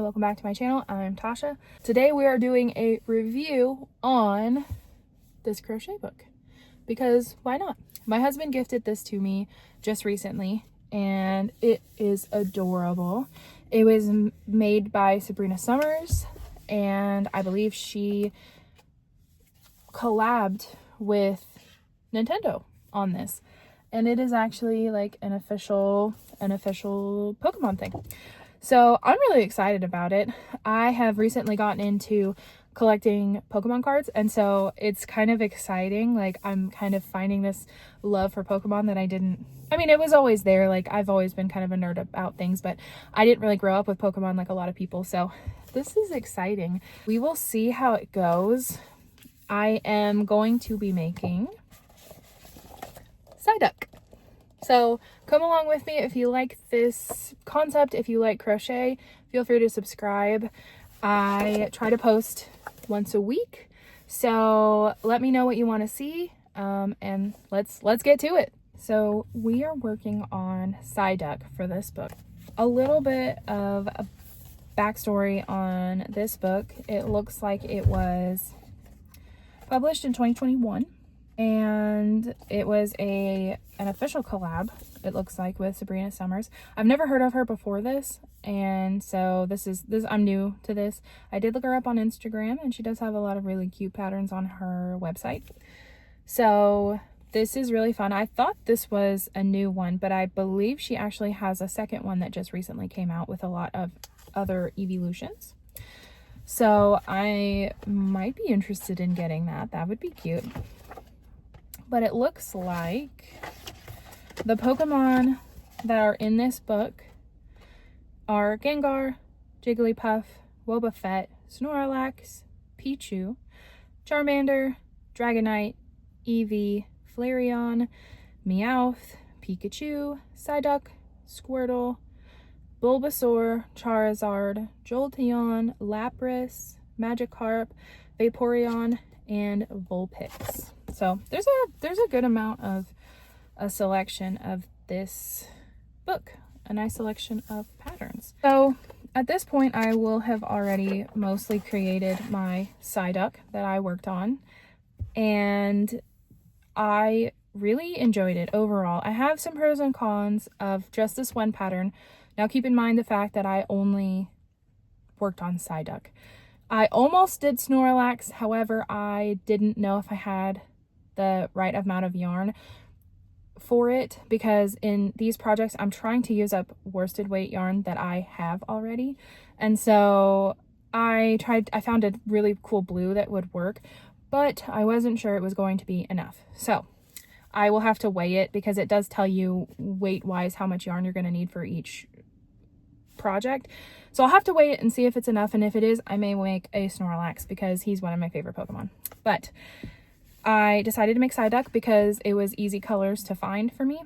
welcome back to my channel. I'm Tasha. Today we are doing a review on this crochet book because why not? My husband gifted this to me just recently and it is adorable. It was made by Sabrina Summers and I believe she collabed with Nintendo on this, and it is actually like an official Pokemon thing. So I'm really excited about it. I have recently gotten into collecting Pokemon cards, and so it's kind of exciting. Like, I'm kind of finding this love for Pokemon that it was always there. Like, I've always been kind of a nerd about things, but I didn't really grow up with Pokemon like a lot of people. So this is exciting. We will see how it goes. I am going to be making Psyduck. So come along with me if you like this concept. If you like crochet, feel free to subscribe. I try to post once a week, so let me know what you want to see, and let's get to it. So we are working on Psyduck for this book. A little bit of a backstory on this book. It looks like it was published in 2021. And it was an official collab, it looks like, with Sabrina Summers. I've never heard of her before this, and so I'm new to this. I did look her up on Instagram, and she does have a lot of really cute patterns on her website. So this is really fun. I thought this was a new one, but I believe she actually has a second one that just recently came out with a lot of other evolutions. So I might be interested in getting that. That would be cute. But it looks like the Pokemon that are in this book are Gengar, Jigglypuff, Wobbuffet, Snorlax, Pichu, Charmander, Dragonite, Eevee, Flareon, Meowth, Pikachu, Psyduck, Squirtle, Bulbasaur, Charizard, Jolteon, Lapras, Magikarp, Vaporeon, and Vulpix. So there's a good amount of a selection of this book, a nice selection of patterns. So at this point I will have already mostly created my Psyduck that I worked on, and I really enjoyed it overall. I have some pros and cons of just this one pattern. Now keep in mind the fact that I only worked on Psyduck. I almost did Snorlax, however, I didn't know if I had the right amount of yarn for it, because in these projects I'm trying to use up worsted weight yarn that I have already. And so I found a really cool blue that would work, but I wasn't sure it was going to be enough. So I will have to weigh it, because it does tell you weight wise how much yarn you're going to need for each project. So I'll have to weigh it and see if it's enough, and if it is, I may make a Snorlax because he's one of my favorite Pokemon. But I decided to make Psyduck because it was easy colors to find for me,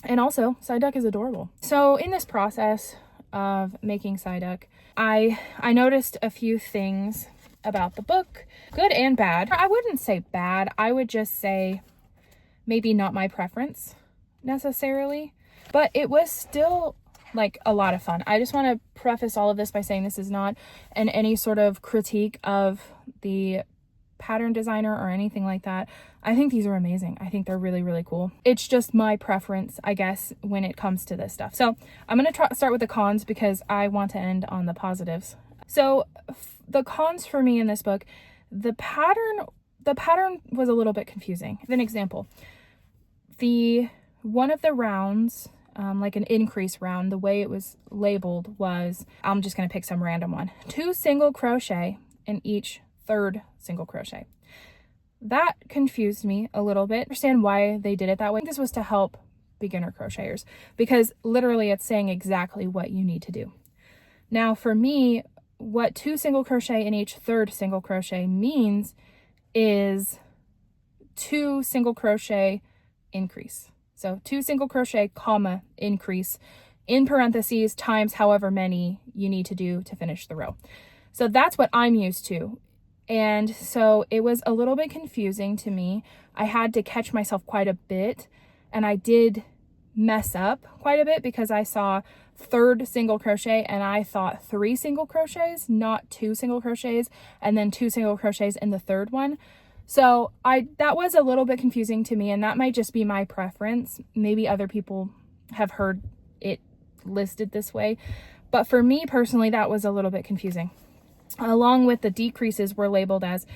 and also Psyduck is adorable. So in this process of making Psyduck, I noticed a few things about the book, good and bad. I wouldn't say bad, I would just say maybe not my preference necessarily, but it was still like a lot of fun. I just want to preface all of this by saying this is not any sort of critique of the pattern designer or anything like that. I think these are amazing. I think they're really, really cool. It's just my preference, I guess, when it comes to this stuff. So I'm going to start with the cons because I want to end on the positives. So the cons for me in this book, the pattern was a little bit confusing. An example, one of the rounds, like an increase round, the way it was labeled was, I'm just going to pick some random one, 2 single crochet in each third single crochet. That confused me a little bit. I understand why they did it that way. This was to help beginner crocheters, because literally it's saying exactly what you need to do. Now for me, what 2 single crochet in each third single crochet means is 2 single crochet increase. So 2 single crochet, comma, increase, in parentheses, times however many you need to do to finish the row. So that's what I'm used to. And so it was a little bit confusing to me. I had to catch myself quite a bit, and I did mess up quite a bit because I saw third single crochet and I thought 3 single crochets, not 2 single crochets, and then 2 single crochets in the third one. So that was a little bit confusing to me, and that might just be my preference. Maybe other people have heard it listed this way, but for me personally, that was a little bit confusing. Along with the decreases were labeled as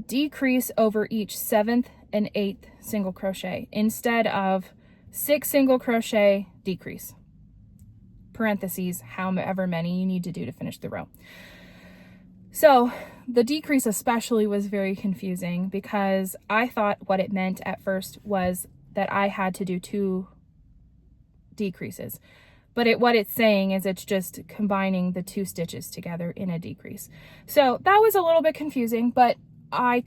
decrease over each 7th and 8th single crochet instead of 6 single crochet decrease, parentheses, however many you need to do to finish the row. So the decrease especially was very confusing because I thought what it meant at first was that I had to do 2 decreases. But what it's saying is it's just combining the 2 stitches together in a decrease. So that was a little bit confusing, but I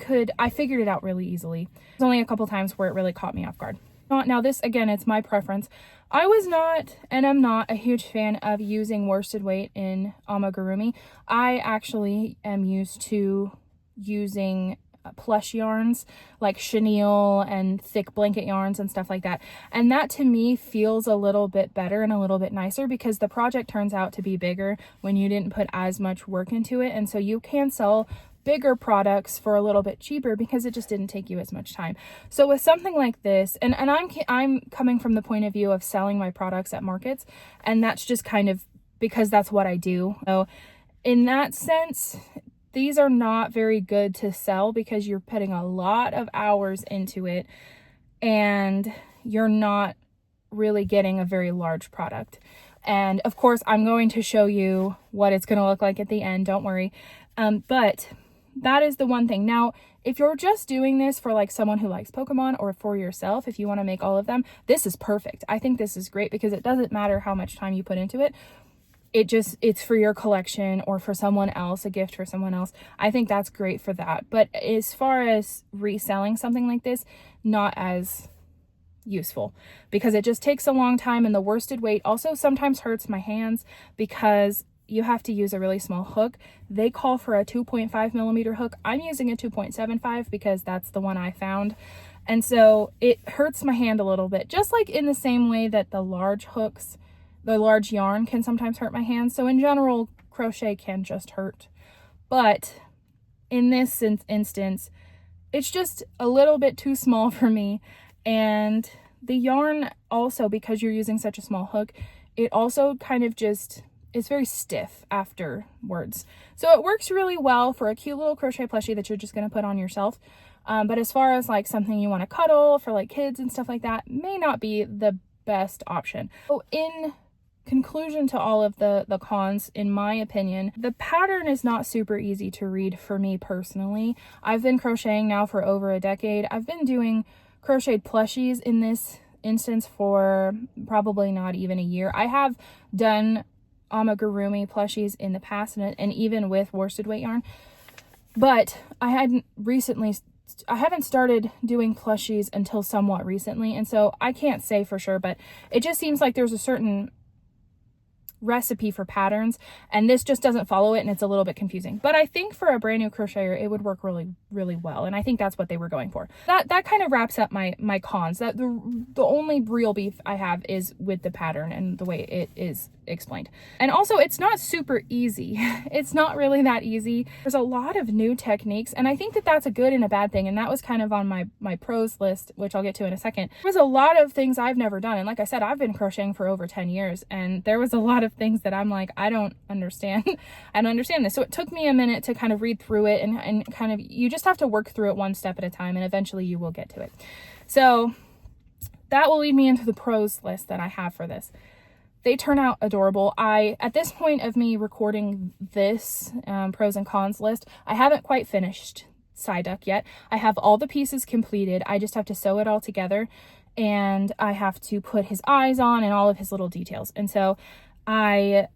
figured it out really easily. There's only a couple times where it really caught me off guard. Now this, again, it's my preference. I was not, and I'm not, a huge fan of using worsted weight in amigurumi. I actually am used to using plush yarns like chenille and thick blanket yarns and stuff like that. And that to me feels a little bit better and a little bit nicer because the project turns out to be bigger when you didn't put as much work into it. And so you can sell bigger products for a little bit cheaper because it just didn't take you as much time. So with something like this, and I'm coming from the point of view of selling my products at markets, and that's just kind of because that's what I do. So in that sense, these are not very good to sell because you're putting a lot of hours into it and you're not really getting a very large product. And of course, I'm going to show you what it's going to look like at the end, don't worry. But that is the one thing. Now, if you're just doing this for like someone who likes Pokemon or for yourself, if you want to make all of them, this is perfect. I think this is great because it doesn't matter how much time you put into it. It's for your collection or for someone else, a gift for someone else. I think that's great for that. But as far as reselling something like this, not as useful because it just takes a long time, and the worsted weight also sometimes hurts my hands because you have to use a really small hook. They call for a 2.5 millimeter hook. I'm using a 2.75 because that's the one I found. And so it hurts my hand a little bit, just like in the same way that the large hooks, the large yarn can sometimes hurt my hands. So in general, crochet can just hurt. But in this instance, it's just a little bit too small for me. And the yarn also, because you're using such a small hook, it also kind of just, it's very stiff afterwards. So it works really well for a cute little crochet plushie that you're just going to put on yourself. But as far as like something you want to cuddle for like kids and stuff like that, may not be the best option. So in conclusion to all of the cons, in my opinion, the pattern is not super easy to read for me personally. I've been crocheting now for over a decade. I've been doing crocheted plushies in this instance for probably not even a year. I have done amigurumi plushies in the past and even with worsted weight yarn, but I haven't started doing plushies until somewhat recently, and so I can't say for sure, but it just seems like there's a certain recipe for patterns and this just doesn't follow it, and it's a little bit confusing. But I think for a brand new crocheter it would work really, really well, and I think that's what they were going for. That kind of wraps up my cons. That the only real beef I have is with the pattern and the way it is explained. And also, it's not super easy. It's not really that easy. There's a lot of new techniques, and I think that that's a good and a bad thing, and that was kind of on my pros list, which I'll get to in a second. There was a lot of things I've never done, and like I said, I've been crocheting for over 10 years, and there was a lot of things that I'm like, I don't understand. I don't understand this. So it took me a minute to kind of read through it and kind of, you just have to work through it one step at a time, and eventually you will get to it. So that will lead me into the pros list that I have for this. They turn out adorable. At this point of me recording this pros and cons list, I haven't quite finished Psyduck yet. I have all the pieces completed. I just have to sew it all together, and I have to put his eyes on and all of his little details. And so I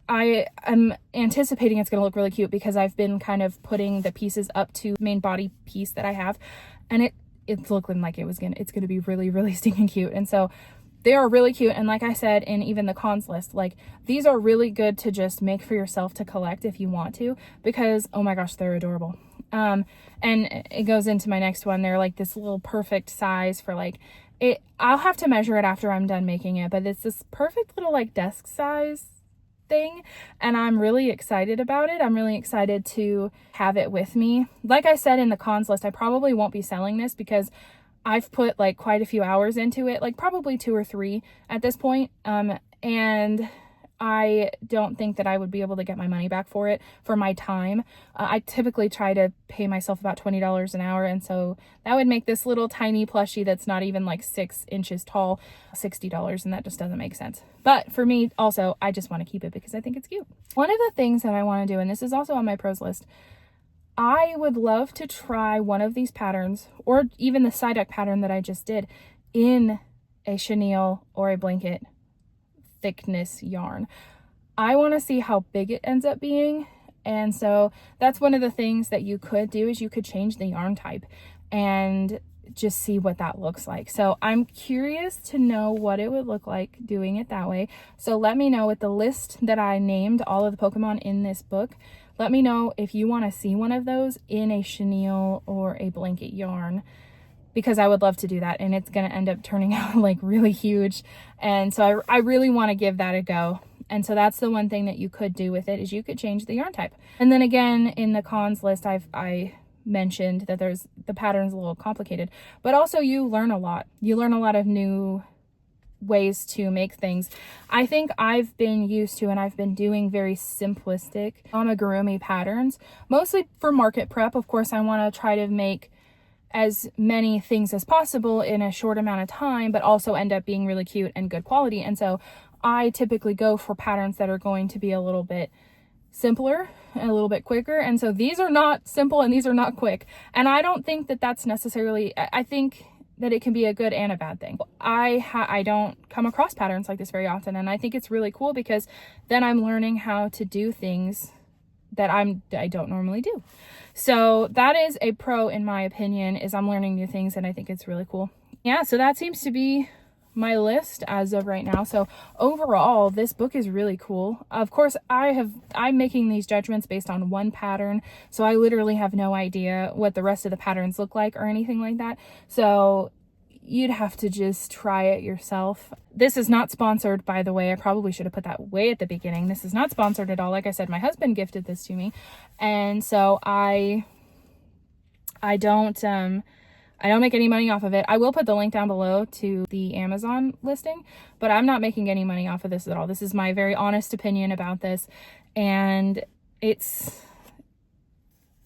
am anticipating it's going to look really cute because I've been kind of putting the pieces up to the main body piece that I have, and it's looking like it's going to be really, really stinking cute. And so they are really cute, and like I said in even the cons list, like these are really good to just make for yourself to collect if you want to, because oh my gosh, they're adorable. And it goes into my next one. They're like this little perfect size for like I'll have to measure it after I'm done making it, but it's this perfect little like desk size thing, and I'm really excited about it. I'm really excited to have it with me. Like I said in the cons list, I probably won't be selling this because I've put like quite a few hours into it, like probably 2 or 3 at this point. And I don't think that I would be able to get my money back for it for my time. I typically try to pay myself about $20 an hour, and so that would make this little tiny plushie that's not even like 6 inches tall $60, and that just doesn't make sense. But for me also, I just want to keep it because I think it's cute. One of the things that I want to do, and this is also on my pros list, I would love to try one of these patterns, or even the side duck pattern that I just did, in a chenille or a blanket thickness yarn. I want to see how big it ends up being, and so that's one of the things that you could do, is you could change the yarn type and just see what that looks like. So I'm curious to know what it would look like doing it that way. So let me know with the list that I named all of the Pokemon in this book. Let me know if you want to see one of those in a chenille or a blanket yarn, because I would love to do that, and it's going to end up turning out like really huge. And so I really want to give that a go. And so that's the one thing that you could do with it, is you could change the yarn type. And then again, in the cons list, I mentioned that the pattern's a little complicated, but also you learn a lot. You learn a lot of new ways to make things. I think I've been used to, and I've been doing very simplistic amigurumi patterns, mostly for market prep. Of course, I want to try to make as many things as possible in a short amount of time, but also end up being really cute and good quality. And so I typically go for patterns that are going to be a little bit simpler and a little bit quicker. And so these are not simple and these are not quick. And I don't think that that's necessarily, I think that it can be a good and a bad thing. I don't come across patterns like this very often, and I think it's really cool because then I'm learning how to do things that I don't normally do. So that is a pro, in my opinion, is I'm learning new things, and I think it's really cool. Yeah, so that seems to be my list as of right now. So overall, this book is really cool. Of course, I'm making these judgments based on one pattern, so I literally have no idea what the rest of the patterns look like or anything like that. So you'd have to just try it yourself. This is not sponsored, by the way. I probably should have put that way at the beginning. This is not sponsored at all. Like I said, my husband gifted this to me, and so I don't make any money off of it. I will put the link down below to the Amazon listing, but I'm not making any money off of this at all. This is my very honest opinion about this, and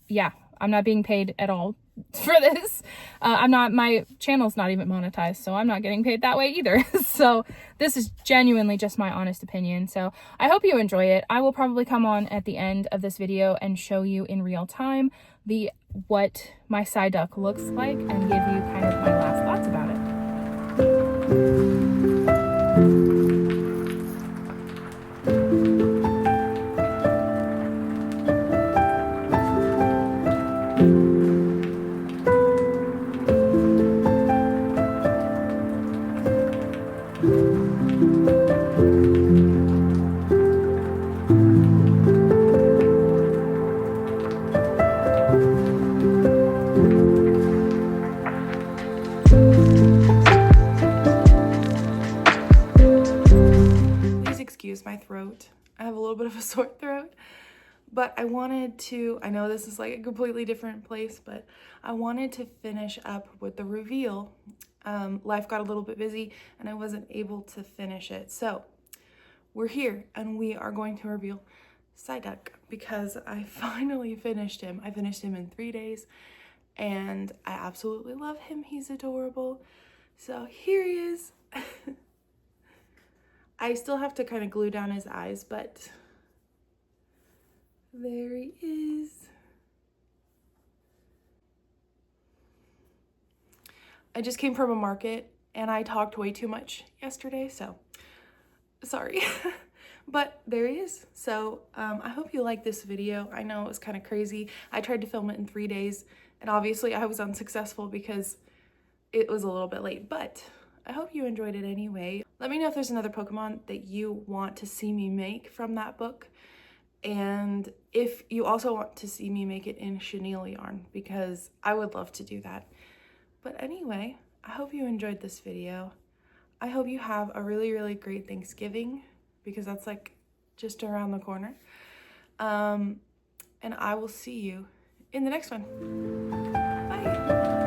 yeah, I'm not being paid at all for this. My channel's not even monetized, so I'm not getting paid that way either. So this is genuinely just my honest opinion. So I hope you enjoy it. I will probably come on at the end of this video and show you in real time what my side duck looks like and give you kind of my last thoughts about it. Excuse my throat. I have a little bit of a sore throat, but I wanted to, I know this is like a completely different place, but I wanted to finish up with the reveal. Life got a little bit busy and I wasn't able to finish it. So we're here and we are going to reveal Side Duck because I finally finished him. I finished him in 3 days and I absolutely love him. He's adorable. So here he is. I still have to kind of glue down his eyes, but there he is. I just came from a market and I talked way too much yesterday, so sorry. But there he is. So I hope you like this video. I know it was kind of crazy. I tried to film it in 3 days and obviously I was unsuccessful because it was a little bit late, but I hope you enjoyed it anyway. Let me know if there's another Pokemon that you want to see me make from that book. And if you also want to see me make it in chenille yarn, because I would love to do that. But anyway, I hope you enjoyed this video. I hope you have a really, really great Thanksgiving, because that's like just around the corner. And I will see you in the next one. Bye.